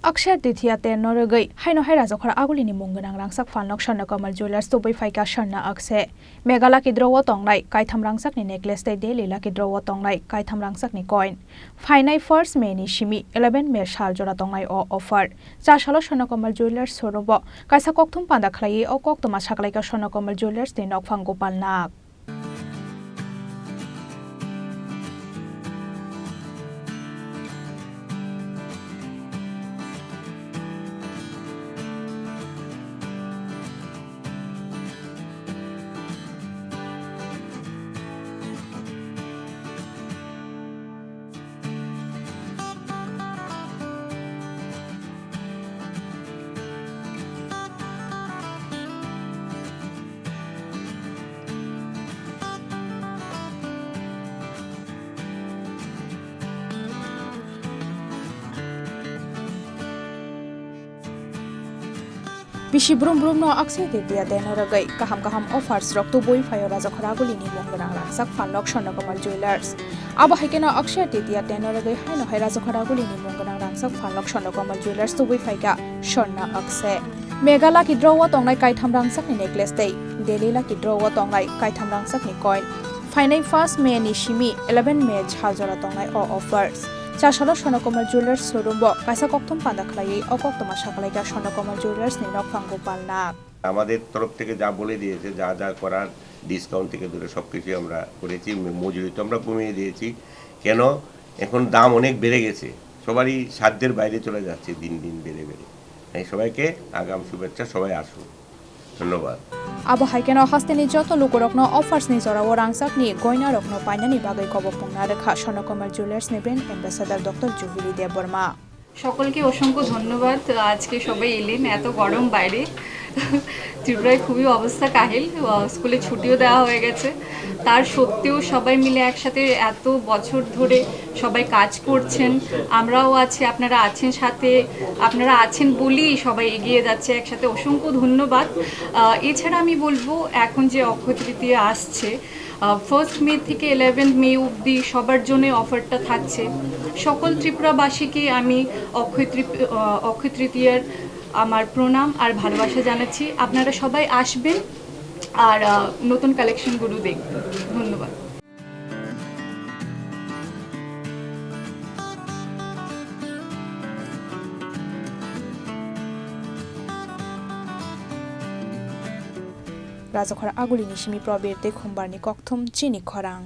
Akshay Trithiya Terno Rugwi Haino Hai Khorang Agulini Munganang Rangsak Phanlok Swarnakamal Jewelers Tubuwi Phaikha Swarna Akshay Megala Kidrowo Tonglai Kaitham Rangsak ni necklace tay daily la Kidrowo Tonglai Kaitham Rangsak ni coin Finai first May ni Simi 11 May Shal Jora Tonglai o offer Chashalo Swarnakamal Jewelers Sorobo Kaisa Kokthum Panda Khlai o Koktoma Saklai ka Swarnakamal Jewelers ni Nokphang Gopal Nak Bishi brum no Akshay Trithiya Terno Rugwi kaham offers rok Tubuwi Phaikha Khorang Agulini Munganang Rangsak Phanlok Swarnakamal Jewelers Abo haikena Akshay Trithiya Terno Rugwi Haino Hai Khorang Agulini Munganang Rangsak Phanlok Swarnakamal Jewelers Tubuwi Phaikha Swarna Akshay Megala Kidrowo Tonglai Kaitham Rangsak ni necklace tay daily la Kidrowo Tonglai Kaitham Rangsak ni coin Finai first May ni Simi 11 May Shal Jora Tonglai o offers Chashalo Swarnakamal Jewelers Sorumbo Kaisa Kokthum Panda Khlai o Koktoma Saklai ka Swarnakamal Jewelers ni Nokphang Gopal Nak আমাদের তরফ থেকে যা বলে দিয়েছে যা যা করার discount থেকে ধরে সবকিছু আমরা করেছি মজুরি তো আমরা কমিয়ে দিয়েছি কেন এখন দাম অনেক বেড়ে গেছে সবারই সাধ্যের বাইরে চলে যাচ্ছে দিন দিন বেড়ে তাই সবাইকে আগাম শুভেচ্ছা সবাই আসুন ধন্যবাদ Abo haikena hasteni joto lukurokno offers ni jorawo rangsak ni goina rokno painani bagai kobopongna rekha Swarnakamal Jewelers ni brand ambassador Dr. Juhili Deborma সকলকে অসংখ্য ধন্যবাদ আজকে সবাই এলেন এত গরম বাইরে ত্রিপুরায় খুবই অবস্থা কাহিল স্কুলে ছুটিও দেওয়া হয়ে গেছে তার সত্ত্বেও সবাই মিলে একসাথে এত বছর ধরে সবাই কাজ করছেন আমরাও আছি আপনারা আছেন সাথে আপনারা আছেন বলেই সবাই এগিয়ে যাচ্ছে একসাথে অসংখ্য ধন্যবাদ এছাড়া আমি বলবো এখন যে অক্ষয় তৃতীয়া আসছে ফার্স্ট মে থেকে 11 মে অবধি সবার জন্য অফারটা থাকছে সকল ত্রিপুরাবাসীকে আমি অক্ষয় তৃতীয়ার আমার প্রণাম আর ভালোবাসা জানাচ্ছি আপনারা সবাই আসবেন আর নতুন কালেকশনগুলো দেখবেন ধন্যবাদ Khorang Agulini Simi Probir de Khumbarni Kokthum Chini Khorang